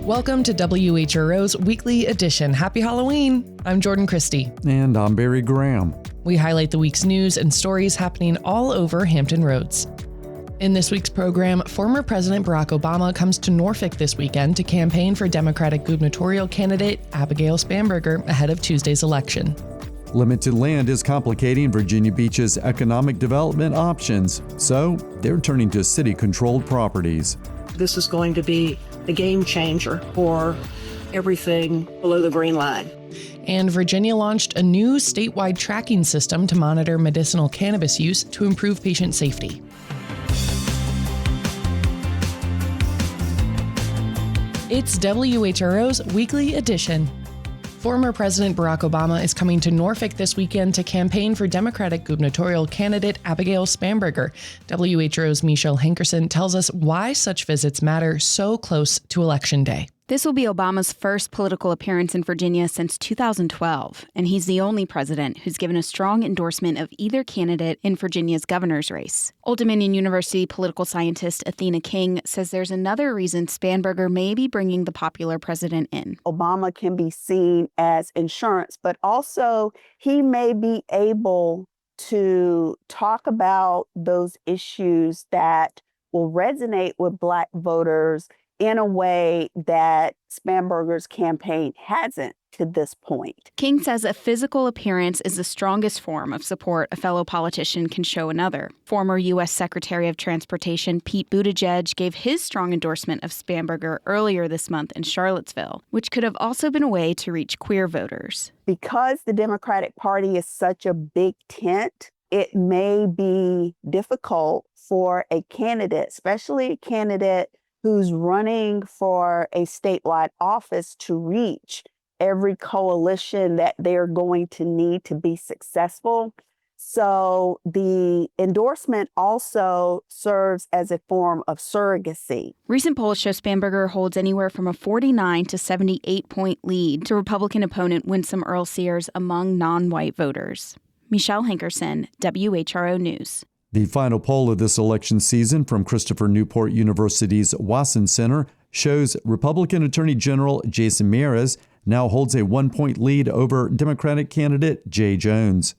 Welcome to WHRO's weekly edition. Happy Halloween! I'm Jordan Christie. And I'm Barry Graham. We highlight the week's news and stories happening all over Hampton Roads. In this week's program, former President Barack Obama comes to Norfolk this weekend to campaign for Democratic gubernatorial candidate Abigail Spanberger ahead of Tuesday's election. Limited land is complicating Virginia Beach's economic development options, so they're turning to city-controlled properties. This is going to be a game changer for everything below the green line. And Virginia launched a new statewide tracking system to monitor medicinal cannabis use to improve patient safety. It's WHRO's weekly edition. Former President Barack Obama is coming to Norfolk this weekend to campaign for Democratic gubernatorial candidate Abigail Spanberger. WHRO's Michelle Hankerson tells us why such visits matter so close to Election Day. This will be Obama's first political appearance in Virginia since 2012, and he's the only president who's given a strong endorsement of either candidate in Virginia's governor's race. Old Dominion University political scientist Athena King says there's another reason Spanberger may be bringing the popular president in. Obama can be seen as insurance, but also he may be able to talk about those issues that will resonate with Black voters in a way that Spanberger's campaign hasn't to this point. King says a physical appearance is the strongest form of support a fellow politician can show another. Former U.S. Secretary of Transportation Pete Buttigieg gave his strong endorsement of Spanberger earlier this month in Charlottesville, which could have also been a way to reach queer voters. Because the Democratic Party is such a big tent, it may be difficult for a candidate, especially a candidate who's running for a statewide office, to reach every coalition that they're going to need to be successful. So the endorsement also serves as a form of surrogacy. Recent polls show Spanberger holds anywhere from a 49 to 78-point lead to Republican opponent Winsome Earl-Sears among non-white voters. Michelle Hankerson, WHRO News. The final poll of this election season from Christopher Newport University's Wasson Center shows Republican Attorney General Jason Miyares now holds a 1-point lead over Democratic candidate Jay Jones.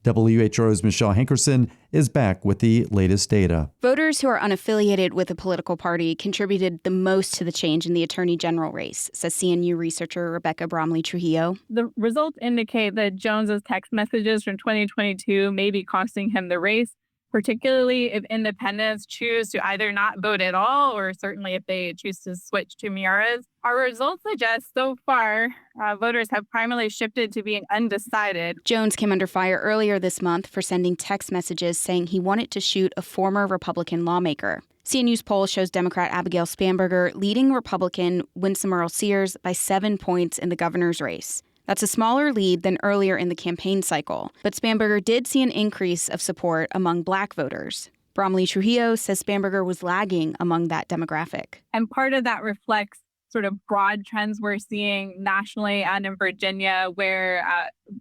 WHRO's Michelle Hankerson is back with the latest data. Voters who are unaffiliated with a political party contributed the most to the change in the Attorney General race, says CNU researcher Rebecca Bromley-Trujillo. The results indicate that Jones's text messages from 2022 may be costing him the race, particularly if independents choose to either not vote at all, or certainly if they choose to switch to Miyares. Our results suggest so far, voters have primarily shifted to being undecided. Jones came under fire earlier this month for sending text messages saying he wanted to shoot a former Republican lawmaker. CNU's poll shows Democrat Abigail Spanberger leading Republican Winsome Earl-Sears by 7 points in the governor's race. That's a smaller lead than earlier in the campaign cycle, but Spanberger did see an increase of support among Black voters. Bromley-Trujillo says Spanberger was lagging among that demographic. And part of that reflects sort of broad trends we're seeing nationally and in Virginia, where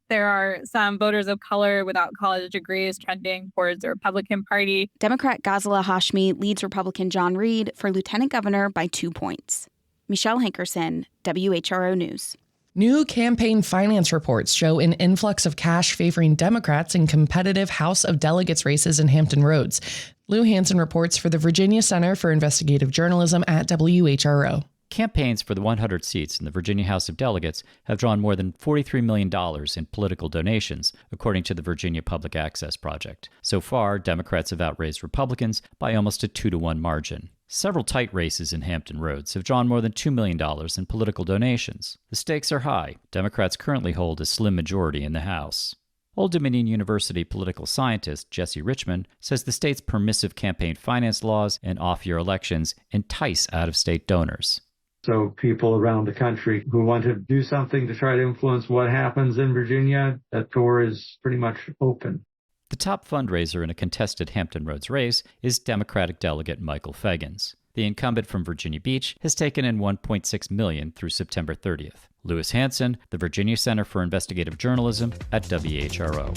there are some voters of color without college degrees trending towards the Republican Party. Democrat Ghazala Hashmi leads Republican John Reed for lieutenant governor by 2 points. Michelle Hankerson, WHRO News. New campaign finance reports show an influx of cash favoring Democrats in competitive House of Delegates races in Hampton Roads. Lou Hansen reports for the Virginia Center for Investigative Journalism at WHRO. Campaigns for the 100 seats in the Virginia House of Delegates have drawn more than $43 million in political donations, according to the Virginia Public Access Project. So far, Democrats have outraised Republicans by almost a 2-to-1 margin. Several tight races in Hampton Roads have drawn more than $2 million in political donations. The stakes are high. Democrats currently hold a slim majority in the House. Old Dominion University political scientist Jesse Richmond says the state's permissive campaign finance laws and off-year elections entice out-of-state donors. So people around the country who want to do something to try to influence what happens in Virginia, that door is pretty much open. The top fundraiser in a contested Hampton Roads race is Democratic delegate Michael Feggins. The incumbent from Virginia Beach has taken in $1.6 million through September 30th. Louis Hansen, the Virginia Center for Investigative Journalism at WHRO.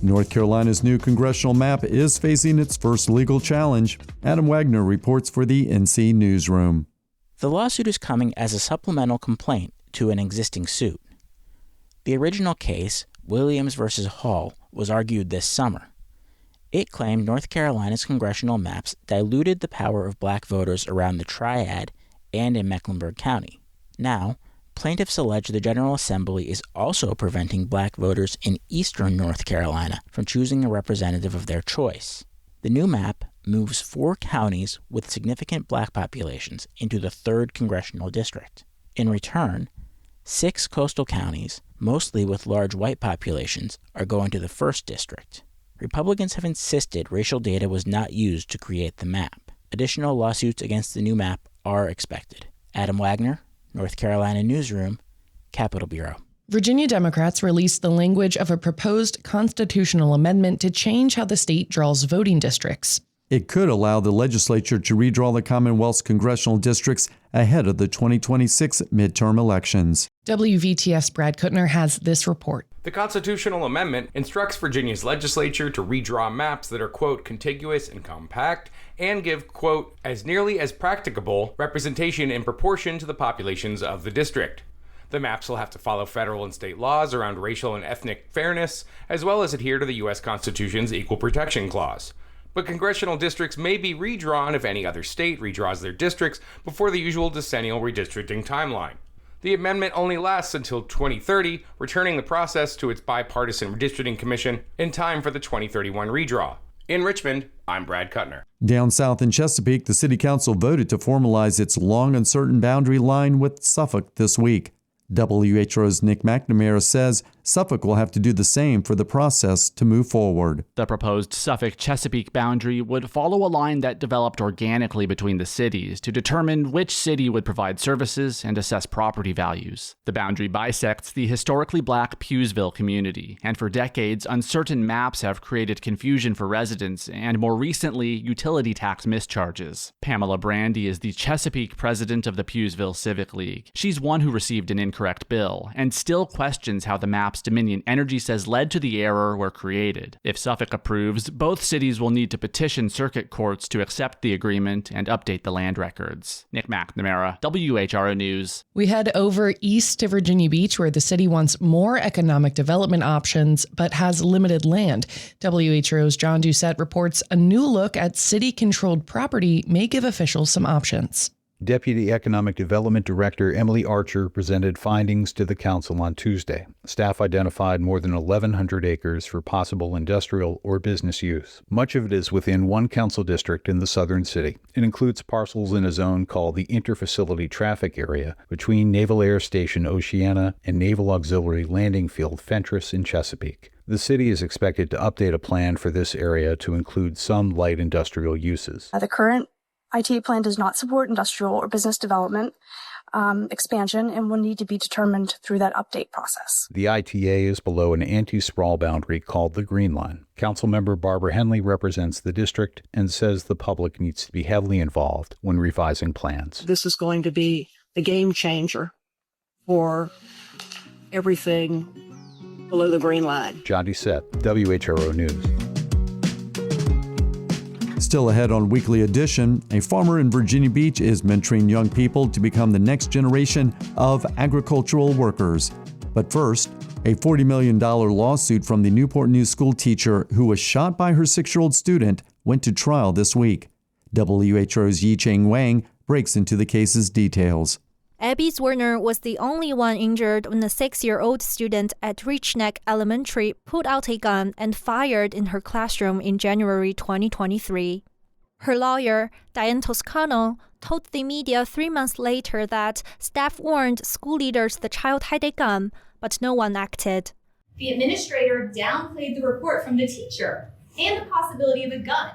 North Carolina's new congressional map is facing its first legal challenge. Adam Wagner reports for the NC Newsroom. The lawsuit is coming as a supplemental complaint to an existing suit. The original case, Williams v. Hall, was argued this summer. It claimed North Carolina's congressional maps diluted the power of black voters around the Triad and in Mecklenburg County. Now, plaintiffs allege the General Assembly is also preventing black voters in eastern North Carolina from choosing a representative of their choice. The new map moves 4 counties with significant black populations into the 3rd congressional district. In return, 6 coastal counties, mostly with large white populations, are going to the 1st district. Republicans have insisted racial data was not used to create the map. Additional lawsuits against the new map are expected. Adam Wagner, North Carolina Newsroom, Capitol Bureau. Virginia Democrats released the language of a proposed constitutional amendment to change how the state draws voting districts. It could allow the legislature to redraw the Commonwealth's congressional districts ahead of the 2026 midterm elections. WVTF's Brad Kuttner has this report. The constitutional amendment instructs Virginia's legislature to redraw maps that are, quote, contiguous and compact and give, quote, as nearly as practicable representation in proportion to the populations of the district. The maps will have to follow federal and state laws around racial and ethnic fairness, as well as adhere to the U.S. Constitution's Equal Protection Clause. But congressional districts may be redrawn if any other state redraws their districts before the usual decennial redistricting timeline. The amendment only lasts until 2030, returning the process to its bipartisan redistricting commission in time for the 2031 redraw. In Richmond, I'm Brad Kuttner. Down south in Chesapeake, the City Council voted to formalize its long uncertain boundary line with Suffolk this week. WHRO's Nick McNamara says Suffolk will have to do the same for the process to move forward. The proposed Suffolk-Chesapeake boundary would follow a line that developed organically between the cities to determine which city would provide services and assess property values. The boundary bisects the historically black Pughesville community, and for decades, uncertain maps have created confusion for residents and, more recently, utility tax mischarges. Pamela Brandy is the Chesapeake president of the Pughesville Civic League. She's one who received an incorrect bill and still questions how the maps Dominion Energy says led to the error were created. If Suffolk approves, both cities will need to petition circuit courts to accept the agreement and update the land records. Nick McNamara, WHRO News. We head over east to Virginia Beach, where the city wants more economic development options, but has limited land. WHRO's John Doucette reports a new look at city-controlled property may give officials some options. Deputy Economic Development Director Emily Archer presented findings to the council on Tuesday. Staff identified more than 1,100 acres for possible industrial or business use. Much of it is within one council district in the southern city. It includes parcels in a zone called the Interfacility Traffic Area between Naval Air Station Oceana and Naval Auxiliary Landing Field Fentress in Chesapeake. The city is expected to update a plan for this area to include some light industrial uses. The current IT plan does not support industrial or business development expansion and will need to be determined through that update process. The ITA is below an anti-sprawl boundary called the Green Line. Councilmember Barbara Henley represents the district and says the public needs to be heavily involved when revising plans. This is going to be the game changer for everything below the Green Line. John Doucette, WHRO News. Still ahead on Weekly Edition, a farmer in Virginia Beach is mentoring young people to become the next generation of agricultural workers. But first, a $40 million lawsuit from the Newport News school teacher who was shot by her 6-year-old student went to trial this week. WHRO's Yi-Cheng Wang breaks into the case's details. Abby Werner was the only one injured when a 6-year-old student at Rich Neck Elementary pulled out a gun and fired in her classroom in January 2023. Her lawyer, Diane Toscano, told the media 3 months later that staff warned school leaders the child had a gun, but no one acted. The administrator downplayed the report from the teacher and the possibility of a gun.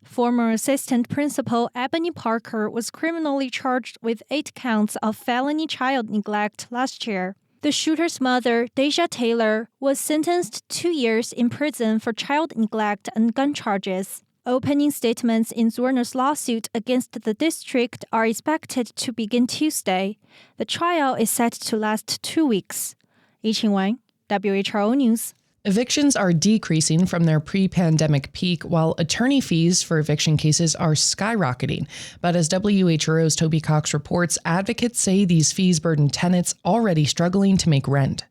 Former assistant principal Ebony Parker was criminally charged with 8 counts of felony child neglect last year. The shooter's mother, Deja Taylor, was sentenced 2 years in prison for child neglect and gun charges. Opening statements in Werner's lawsuit against the district are expected to begin Tuesday. The trial is set to last 2 weeks. Yi-Cheng Wang, WHRO News. Evictions are decreasing from their pre-pandemic peak, while attorney fees for eviction cases are skyrocketing. But as WHRO's Toby Cox reports, advocates say these fees burden tenants already struggling to make rent.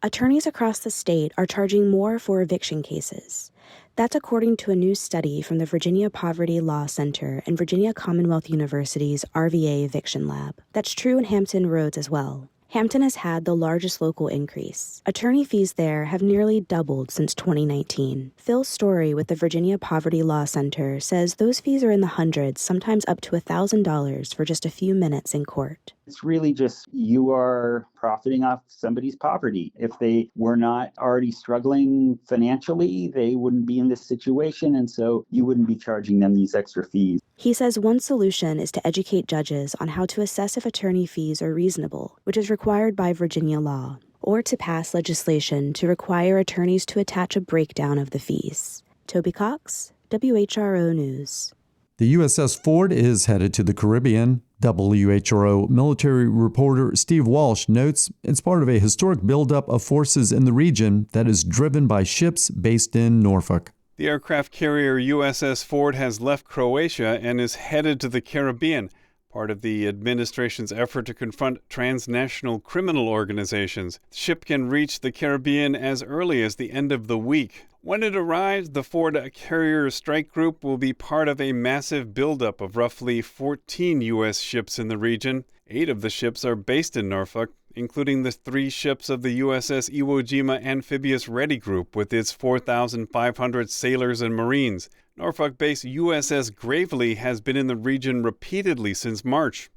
Attorneys across the state are charging more for eviction cases. That's according to a new study from the Virginia Poverty Law Center and Virginia Commonwealth University's RVA Eviction Lab. That's true in Hampton Roads as well. Hampton has had the largest local increase. Attorney fees there have nearly doubled since 2019. Phil Story with the Virginia Poverty Law Center says those fees are in the hundreds, sometimes up to $1,000 for just a few minutes in court. It's really just you are profiting off somebody's poverty. If they were not already struggling financially, they wouldn't be in this situation, and so you wouldn't be charging them these extra fees. He says one solution is to educate judges on how to assess if attorney fees are reasonable, which is required by Virginia law, or to pass legislation to require attorneys to attach a breakdown of the fees. Toby Cox, WHRO News. The USS Ford is headed to the Caribbean. WHRO military reporter Steve Walsh notes it's part of a historic buildup of forces in the region that is driven by ships based in Norfolk. The aircraft carrier USS Ford has left Croatia and is headed to the Caribbean, part of the administration's effort to confront transnational criminal organizations. The ship can reach the Caribbean as early as the end of the week. When it arrives, the Ford Carrier Strike Group will be part of a massive buildup of roughly 14 U.S. ships in the region. 8 of the ships are based in Norfolk, including the 3 ships of the USS Iwo Jima Amphibious Ready Group with its 4,500 sailors and Marines. Norfolk-based USS Gravely has been in the region repeatedly since March.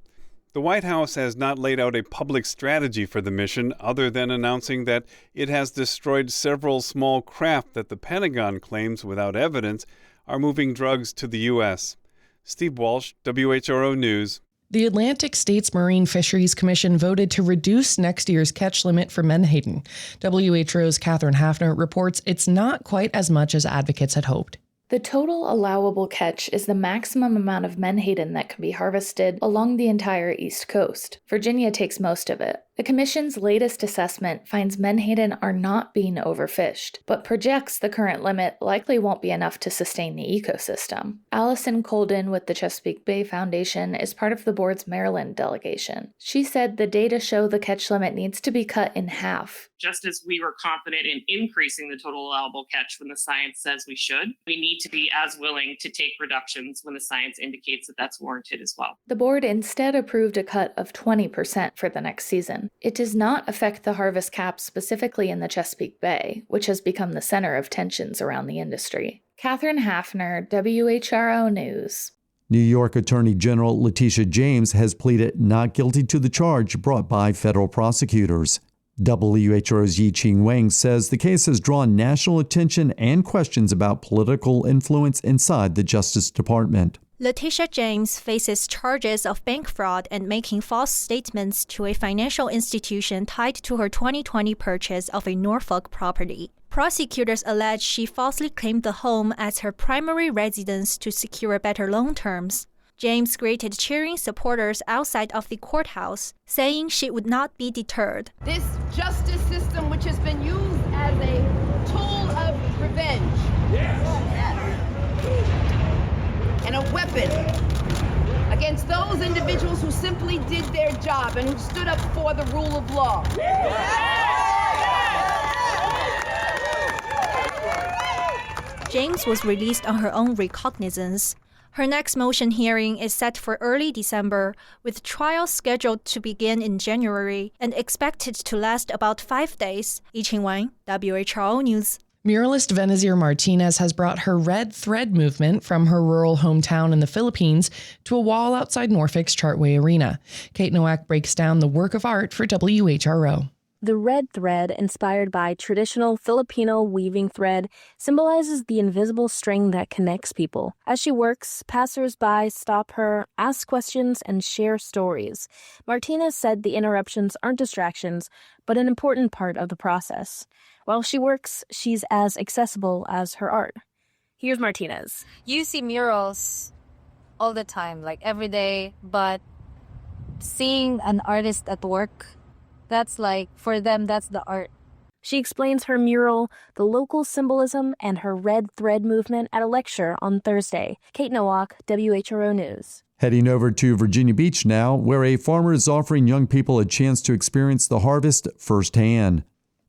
The White House has not laid out a public strategy for the mission other than announcing that it has destroyed several small craft that the Pentagon claims, without evidence, are moving drugs to the U.S. Steve Walsh, WHRO News. The Atlantic States Marine Fisheries Commission voted to reduce next year's catch limit for menhaden. WHRO's Catherine Hafner reports it's not quite as much as advocates had hoped. The total allowable catch is the maximum amount of menhaden that can be harvested along the entire East Coast. Virginia takes most of it. The Commission's latest assessment finds menhaden are not being overfished, but projects the current limit likely won't be enough to sustain the ecosystem. Allison Colden with the Chesapeake Bay Foundation is part of the board's Maryland delegation. She said the data show the catch limit needs to be cut in half. Just as we were confident in increasing the total allowable catch when the science says we should, we need to be as willing to take reductions when the science indicates that that's warranted as well. The board instead approved a cut of 20% for the next season. It does not affect the harvest cap specifically in the Chesapeake Bay, which has become the center of tensions around the industry. Catherine Hafner, WHRO News. New York Attorney General Letitia James has pleaded not guilty to the charge brought by federal prosecutors. WHRO's Yi-Ching Wang says the case has drawn national attention and questions about political influence inside the Justice Department. Letitia James faces charges of bank fraud and making false statements to a financial institution tied to her 2020 purchase of a Norfolk property. Prosecutors allege she falsely claimed the home as her primary residence to secure better loan terms. James greeted cheering supporters outside of the courthouse, saying she would not be deterred. This justice system, which has been used as a tool of revenge. And a weapon against those individuals who simply did their job and who stood up for the rule of law. James was released on her own recognizance. Her next motion hearing is set for early December, with trial scheduled to begin in January and expected to last about 5 days. Yi-Ching Wang, WHRO News. Muralist Venezia Martinez has brought her Red Thread movement from her rural hometown in the Philippines to a wall outside Norfolk's Chartway Arena. Kate Nowak breaks down the work of art for WHRO. The red thread, inspired by traditional Filipino weaving thread, symbolizes the invisible string that connects people. As she works, passers-by stop her, ask questions, and share stories. Martinez said the interruptions aren't distractions, but an important part of the process. While she works, she's as accessible as her art. Here's Martinez. You see murals all the time, like every day, but seeing an artist at work, that's like, for them, that's the art. She explains her mural, the local symbolism, and her red thread movement at a lecture on Thursday. Kate Nowak, WHRO News. Heading over to Virginia Beach now, where a farmer is offering young people a chance to experience the harvest firsthand.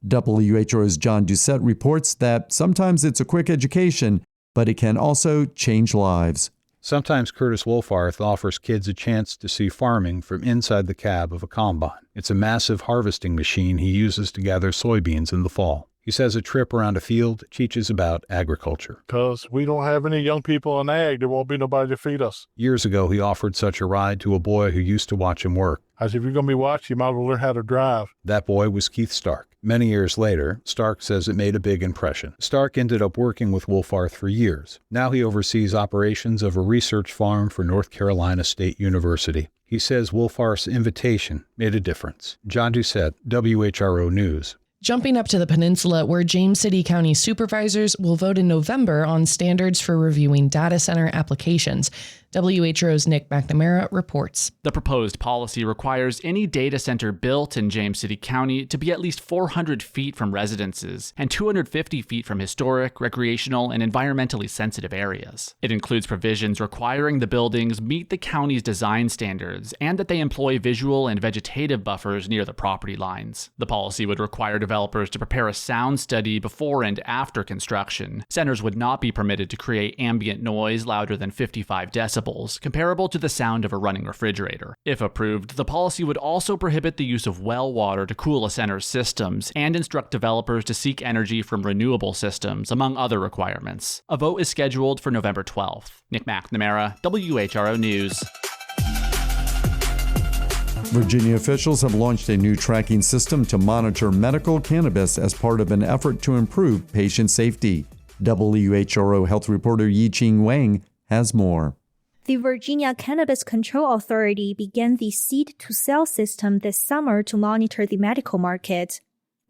WHRO's John Doucette reports that sometimes it's a quick education, but it can also change lives. Sometimes Curtis Wolfarth offers kids a chance to see farming from inside the cab of a combine. It's a massive harvesting machine he uses to gather soybeans in the fall. He says a trip around a field teaches about agriculture. Because we don't have any young people in ag, there won't be nobody to feed us. Years ago, he offered such a ride to a boy who used to watch him work. I said, if you're going to be watching, you might as well learn how to drive. That boy was Keith Stark. Many years later, Stark says it made a big impression. Stark ended up working with Wolfarth for years. Now he oversees operations of a research farm for North Carolina State University. He says Wolfarth's invitation made a difference. John Doucette, WHRO News. Jumping up to the peninsula, where James City County supervisors will vote in November on standards for reviewing data center applications. WHRO's Nick McNamara reports. The proposed policy requires any data center built in James City County to be at least 400 feet from residences and 250 feet from historic, recreational, and environmentally sensitive areas. It includes provisions requiring the buildings meet the county's design standards and that they employ visual and vegetative buffers near the property lines. The policy would require developers to prepare a sound study before and after construction. Centers would not be permitted to create ambient noise louder than 55 decibels, comparable to the sound of a running refrigerator. If approved, the policy would also prohibit the use of well water to cool a center's systems and instruct developers to seek energy from renewable systems, among other requirements. A vote is scheduled for November 12th. Nick McNamara, WHRO News. Virginia officials have launched a new tracking system to monitor medical cannabis as part of an effort to improve patient safety. WHRO health reporter Yi-Ching Wang has more. The Virginia Cannabis Control Authority began the seed-to-sale system this summer to monitor the medical market.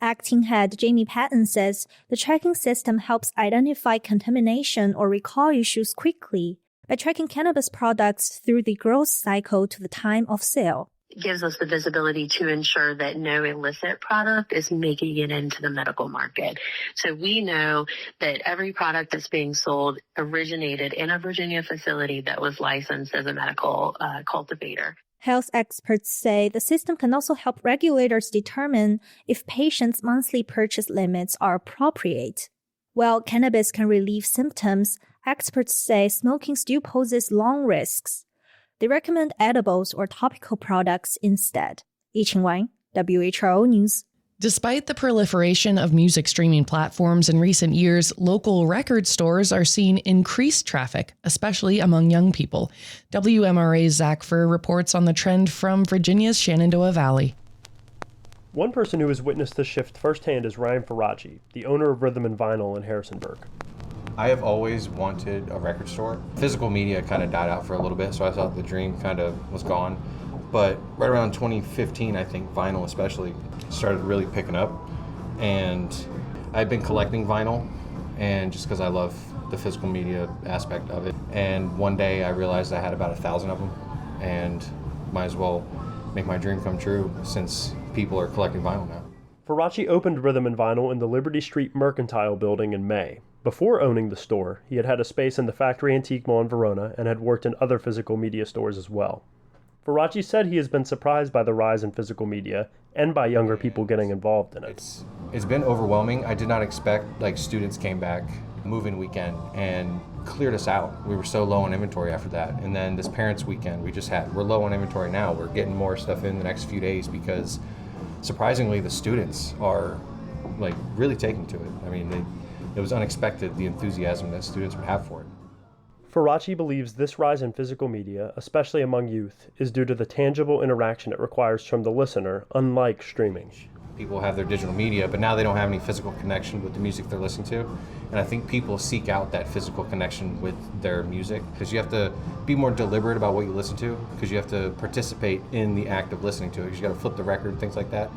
Acting head Jamie Patton says the tracking system helps identify contamination or recall issues quickly by tracking cannabis products through the growth cycle to the time of sale. It gives us the visibility to ensure that no illicit product is making it into the medical market. So we know that every product that's being sold originated in a Virginia facility that was licensed as a medical cultivator. Health experts say the system can also help regulators determine if patients' monthly purchase limits are appropriate. While cannabis can relieve symptoms, experts say smoking still poses long risks. They recommend edibles or topical products instead. Yi-Ching Wang, WHRO News. Despite the proliferation of music streaming platforms in recent years, local record stores are seeing increased traffic, especially among young people. WMRA's Zach Furr reports on the trend from Virginia's Shenandoah Valley. One person who has witnessed this shift firsthand is Ryan Faraci, the owner of Rhythm and Vinyl in Harrisonburg. I have always wanted a record store. Physical media kind of died out for a little bit, so I thought the dream kind of was gone. But right around 2015, I think vinyl especially started really picking up. And I've been collecting vinyl, and just because I love the physical media aspect of it. And one day I realized I had about 1,000 of them, and might as well make my dream come true since people are collecting vinyl now. Faraci opened Rhythm and Vinyl in the Liberty Street Mercantile building in May. Before owning the store, he had had a space in the Factory Antique Mall in Verona and had worked in other physical media stores as well. Faraci said he has been surprised by the rise in physical media and by younger people getting involved in it. It's been overwhelming. I did not expect, students came back move-in weekend and cleared us out. We were so low on inventory after that. And then this parents' weekend we're low on inventory now. We're getting more stuff in the next few days because surprisingly the students are really taking to it. I mean, it was unexpected, the enthusiasm that students would have for it. Faraci believes this rise in physical media, especially among youth, is due to the tangible interaction it requires from the listener, unlike streaming. People have their digital media, but now they don't have any physical connection with the music they're listening to. And I think people seek out that physical connection with their music because you have to be more deliberate about what you listen to because you have to participate in the act of listening to it because you got to flip the record, things like that.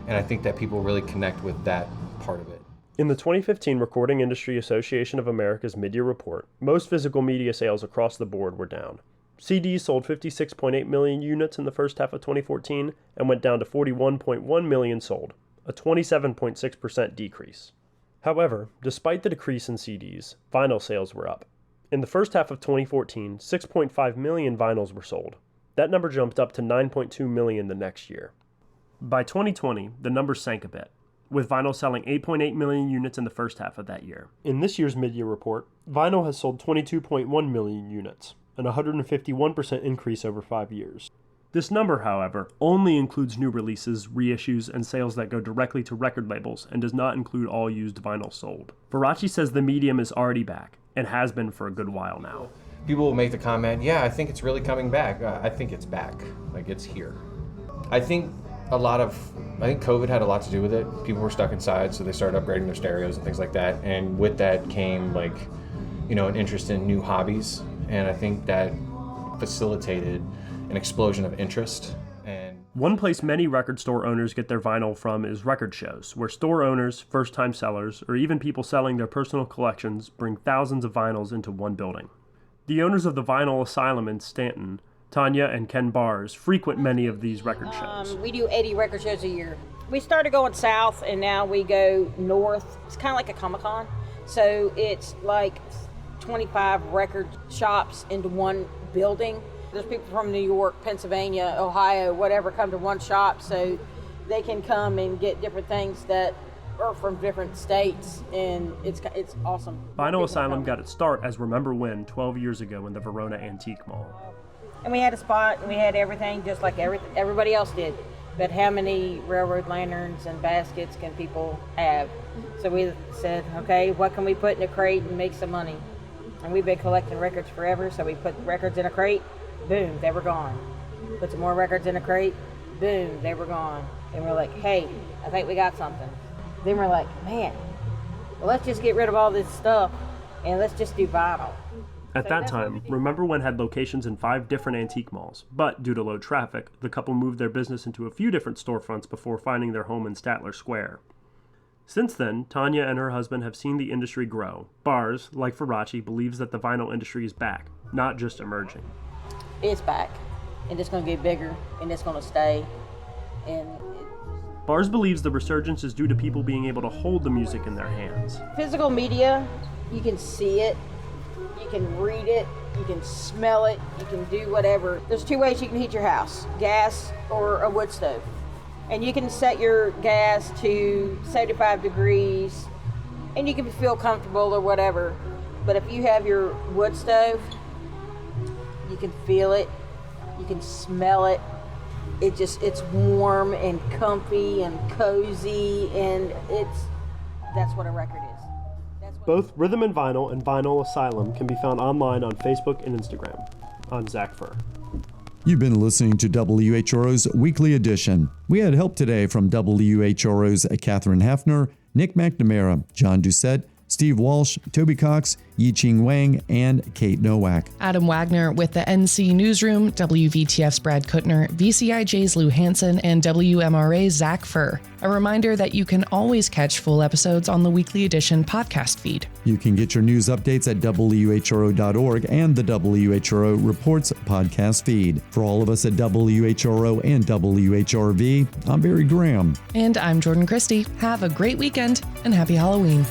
And I think that people really connect with that part of it. In the 2015 Recording Industry Association of America's mid-year report, most physical media sales across the board were down. CDs sold 56.8 million units in the first half of 2014 and went down to 41.1 million sold, a a 27.6% decrease. However, despite the decrease in CDs, vinyl sales were up. In the first half of 2014, 6.5 million vinyls were sold. That number jumped up to 9.2 million the next year. By 2020, the number sank a bit, with vinyl selling 8.8 million units in the first half of that year. In this year's mid-year report, vinyl has sold 22.1 million units, an 151% increase over 5 years. This number, however, only includes new releases, reissues, and sales that go directly to record labels and does not include all used vinyl sold. WHRO says the medium is already back, and has been for a good while now. People will make the comment, yeah, I think it's really coming back. I think it's back. Like, it's here. I think COVID had a lot to do with it. People were stuck inside, so they started upgrading their stereos and things like that. And with that came, an interest in new hobbies. And I think that facilitated an explosion of interest. And one place many record store owners get their vinyl from is record shows, where store owners, first-time sellers, or even people selling their personal collections bring thousands of vinyls into one building. The owners of the Vinyl Asylum in Stanton, Tanya and Ken Bars, frequent many of these record shows. We do 80 record shows a year. We started going south and now we go north. It's kind of like a Comic-Con. So it's like 25 record shops into one building. There's people from New York, Pennsylvania, Ohio, whatever, come to one shop so they can come and get different things that are from different states, and it's awesome. Vinyl Asylum got its start as Remember When 12 years ago in the Verona Antique Mall. And we had a spot, and we had everything just like everybody else did. But how many railroad lanterns and baskets can people have? So we said, okay, what can we put in a crate and make some money? And we've been collecting records forever, so we put records in a crate, boom, they were gone. Put some more records in a crate, boom, they were gone. And we're like, hey, I think we got something. Then we're like, man, well, let's just get rid of all this stuff and let's just do vinyl. At that time, Remember When had locations in 5 different antique malls, but due to low traffic, the couple moved their business into a few different storefronts before finding their home in Statler Square. Since then, Tanya and her husband have seen the industry grow. Bars, like WHRO, believes that the vinyl industry is back, not just emerging. It's back, and it's going to get bigger, and it's going to stay. Bars believes the resurgence is due to people being able to hold the music in their hands. Physical media, you can see it, you can read it, you can smell it, you can do whatever. There's 2 ways you can heat your house, gas or a wood stove. And you can set your gas to 75 degrees and you can feel comfortable or whatever. But if you have your wood stove, you can feel it, you can smell it. It's warm and comfy and cozy, and that's what a record is. Both Rhythm and Vinyl Asylum can be found online on Facebook and Instagram. I'm Zach Furr. You've been listening to WHRO's Weekly Edition. We had help today from WHRO's Catherine Hafner, Nick McNamara, John Doucette, Steve Walsh, Toby Cox, Yi-Ching Wang, and Kate Nowak. Adam Wagner with the NC Newsroom, WVTF's Brad Kuttner, VCIJ's Lou Hansen, and WMRA's Zach Furr. A reminder that you can always catch full episodes on the Weekly Edition podcast feed. You can get your news updates at WHRO.org and the WHRO Reports podcast feed. For all of us at WHRO and WHRV, I'm Barry Graham. And I'm Jordan Christie. Have a great weekend and happy Halloween.